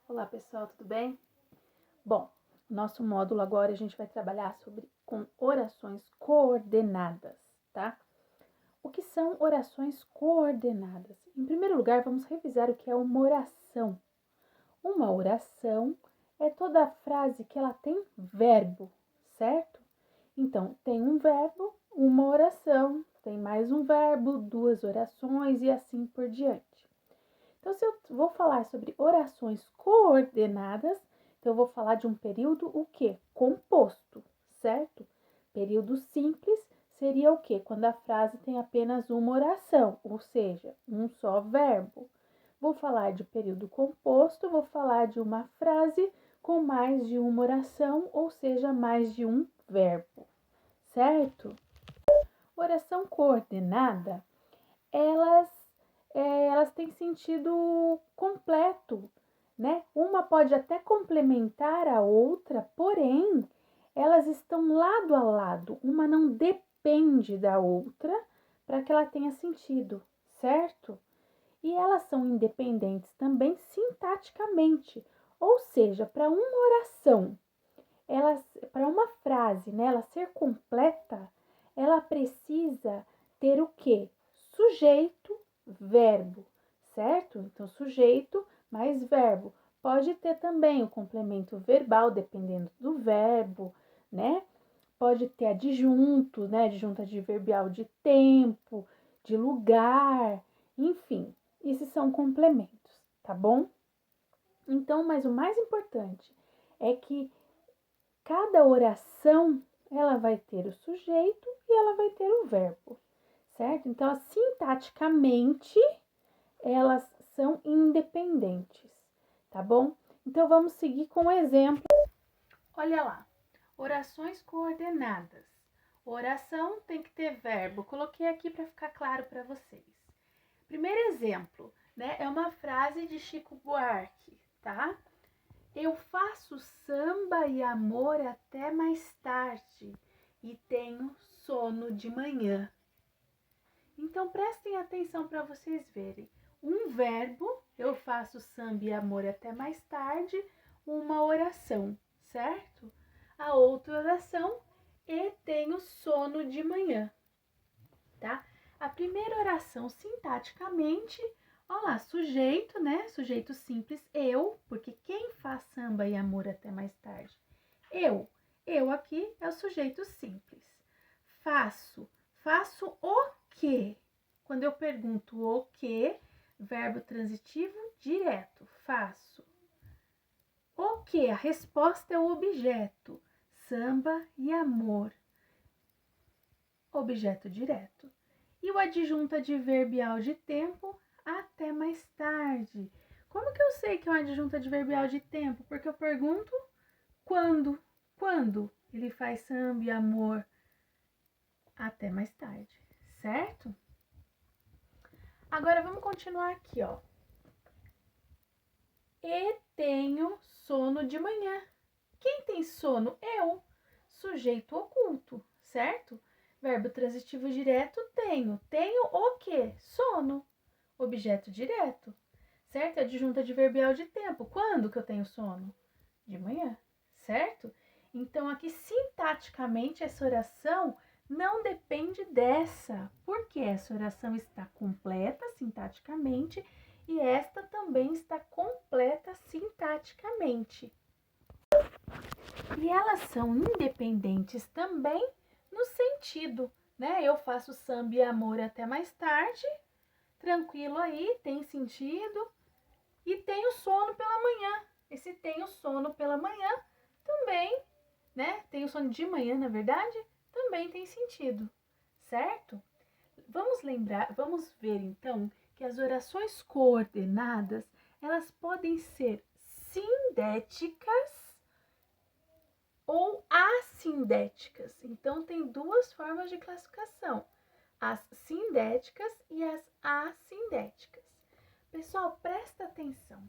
Olá pessoal, tudo bem? Bom, nosso módulo agora a gente vai trabalhar com orações coordenadas, tá? O que são orações coordenadas? Em primeiro lugar, vamos revisar o que é uma oração. Uma oração é toda a frase que ela tem verbo, certo? Então, tem um verbo, uma oração, tem mais um verbo, duas orações e assim por diante. Então, se eu vou falar sobre orações coordenadas, então eu vou falar de um período o quê? Composto, certo? Período simples seria o quê? Quando a frase tem apenas uma oração, ou seja, um só verbo. Vou falar de período composto, vou falar de uma frase com mais de uma oração, ou seja, mais de um verbo, certo? Oração coordenada, elas elas têm sentido completo, né? Uma pode até complementar a outra, porém, elas estão lado a lado. Uma não depende da outra para que ela tenha sentido, certo? E elas são independentes também sintaticamente, ou seja, para uma oração, para uma frase, né, ela ser completa, ela precisa ter o quê? Sujeito, verbo, certo? Então, sujeito mais verbo. Pode ter também o complemento verbal, dependendo do verbo, né? Pode ter adjunto, né? Adjunto adverbial de tempo, de lugar, enfim, esses são complementos, tá bom? Então, mas o mais importante é que cada oração ela vai ter o sujeito e ela vai ter o verbo, certo? Então, sintaticamente, elas são independentes, tá bom? Então, vamos seguir com o exemplo. Olha lá, orações coordenadas. Oração tem que ter verbo. Coloquei aqui para ficar claro para vocês. Primeiro exemplo, né? É uma frase de Chico Buarque, tá? Eu faço samba e amor até mais tarde e tenho sono de manhã. Então prestem atenção para vocês verem. Um verbo, eu faço samba e amor até mais tarde, uma oração, certo? A outra oração, e tenho sono de manhã, tá? A primeira oração, sintaticamente, olha lá, sujeito, né? Sujeito simples, eu, porque quem faz samba e amor até mais tarde? Eu. Eu aqui é o sujeito simples. Faço. Faço o quê? Quando eu pergunto o quê, verbo transitivo direto. Faço. O quê? A resposta é o objeto. Samba e amor. Objeto direto. E o adjunto adverbial de tempo, até mais tarde. Como que eu sei que é um adjunto adverbial de tempo? Porque eu pergunto quando. Quando ele faz samba e amor até mais tarde, certo? Agora vamos continuar aqui, ó. E tenho sono de manhã. Quem tem sono? Eu, sujeito oculto, certo? Verbo transitivo direto, tenho. Tenho o quê? Sono. Objeto direto, certo? Adjunto adverbial de tempo. Quando que eu tenho sono? De manhã, certo? Então, aqui, sintaticamente, essa oração não depende dessa, porque essa oração está completa sintaticamente e esta também está completa sintaticamente. E elas são independentes também no sentido, né? Eu faço samba e amor até mais tarde, tranquilo aí, tem sentido. E tenho sono pela manhã. Esse tenho sono pela manhã também, né? Tenho sono de manhã, na verdade, também tem sentido, certo? Vamos ver então que as orações coordenadas, elas podem ser sindéticas ou assindéticas. Então, tem duas formas de classificação: as sindéticas e as assindéticas. Pessoal, presta atenção.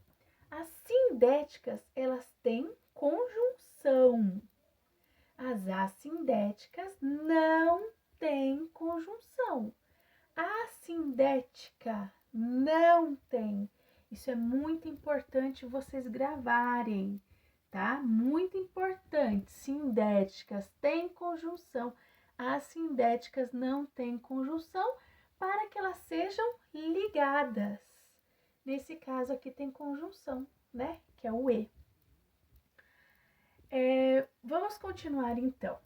As sindéticas, elas têm conjunção. As assindéticas não têm conjunção. A assindética não tem. Isso é muito importante vocês gravarem, tá? Muito importante. Sindéticas têm conjunção. As sindéticas não têm conjunção para que elas sejam ligadas. Nesse caso aqui tem conjunção, né? Que é o E. Vamos continuar então.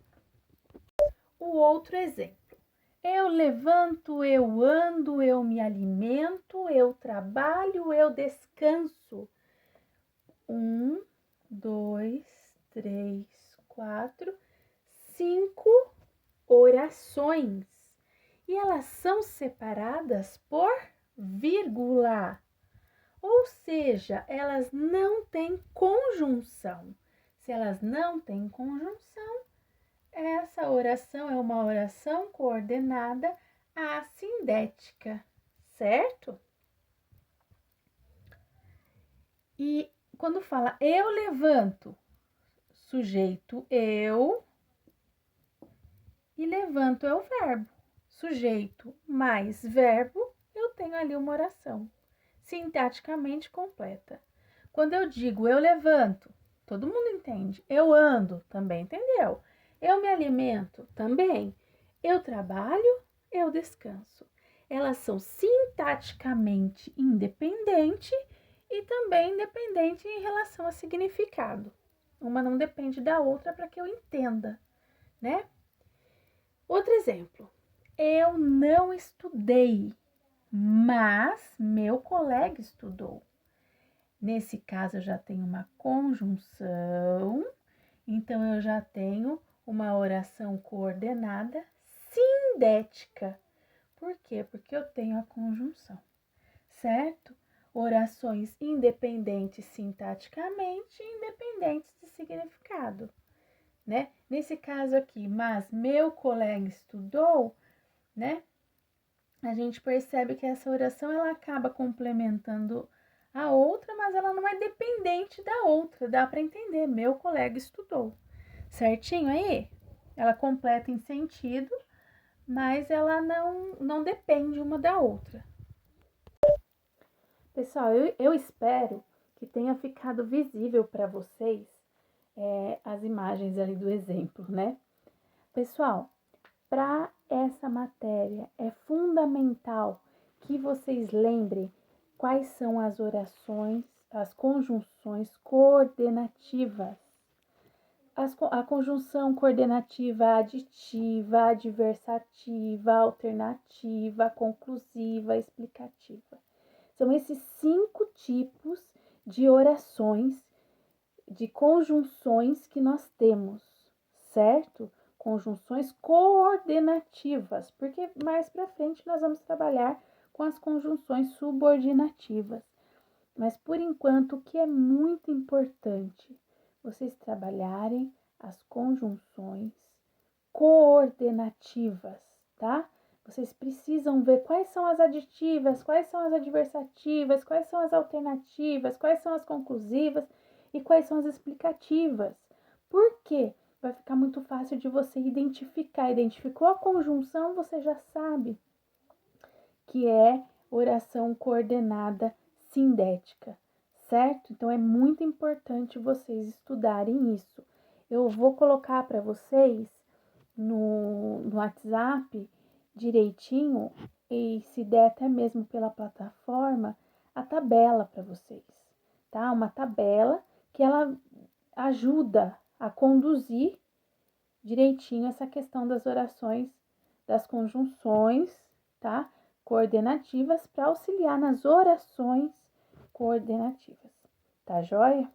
O outro exemplo. Eu levanto, eu ando, eu me alimento, eu trabalho, eu descanso. 1, 2, 3, 4, 5 orações. E elas são separadas por vírgula. Ou seja, elas não têm conjunção. Se elas não têm conjunção, essa oração é uma oração coordenada assindética, certo? E quando fala eu levanto, sujeito eu e levanto é o verbo. Sujeito mais verbo, eu tenho ali uma oração sintaticamente completa. Quando eu digo eu levanto, todo mundo entende. Eu ando, também entendeu? Eu me alimento, também. Eu trabalho, eu descanso. Elas são sintaticamente independentes e também independente em relação a significado. Uma não depende da outra para que eu entenda, né? Outro exemplo. Eu não estudei, mas meu colega estudou. Nesse caso, eu já tenho uma conjunção, então eu já tenho uma oração coordenada sindética. Por quê? Porque eu tenho a conjunção, certo? Orações independentes sintaticamente e independentes de significado, né? Nesse caso aqui, mas meu colega estudou, né? A gente percebe que essa oração ela acaba complementando a outra, mas ela não é dependente da outra. Dá para entender, meu colega estudou. Certinho aí? Ela completa em sentido, mas ela não depende uma da outra. Pessoal, eu espero que tenha ficado visível para vocês as imagens ali do exemplo, né? Pessoal, para essa matéria é fundamental que vocês lembrem quais são as orações, as conjunções coordenativas. A conjunção coordenativa aditiva, adversativa, alternativa, conclusiva, explicativa. São esses 5 tipos de orações, de conjunções que nós temos, certo? Conjunções coordenativas, porque mais para frente nós vamos trabalhar com as conjunções subordinativas. Mas por enquanto, o que é muito importante, vocês trabalharem as conjunções coordenativas, tá? Vocês precisam ver quais são as aditivas, quais são as adversativas, quais são as alternativas, quais são as conclusivas e quais são as explicativas. Por quê? Vai ficar muito fácil de você identificar. Identificou a conjunção, você já sabe que é oração coordenada sindética, certo? Então é muito importante vocês estudarem isso. Eu vou colocar para vocês no WhatsApp direitinho e se der até mesmo pela plataforma a tabela para vocês, tá? Uma tabela que ela ajuda a conduzir direitinho essa questão das orações, das conjunções, tá? Coordenativas para auxiliar nas orações coordenativas, tá joia?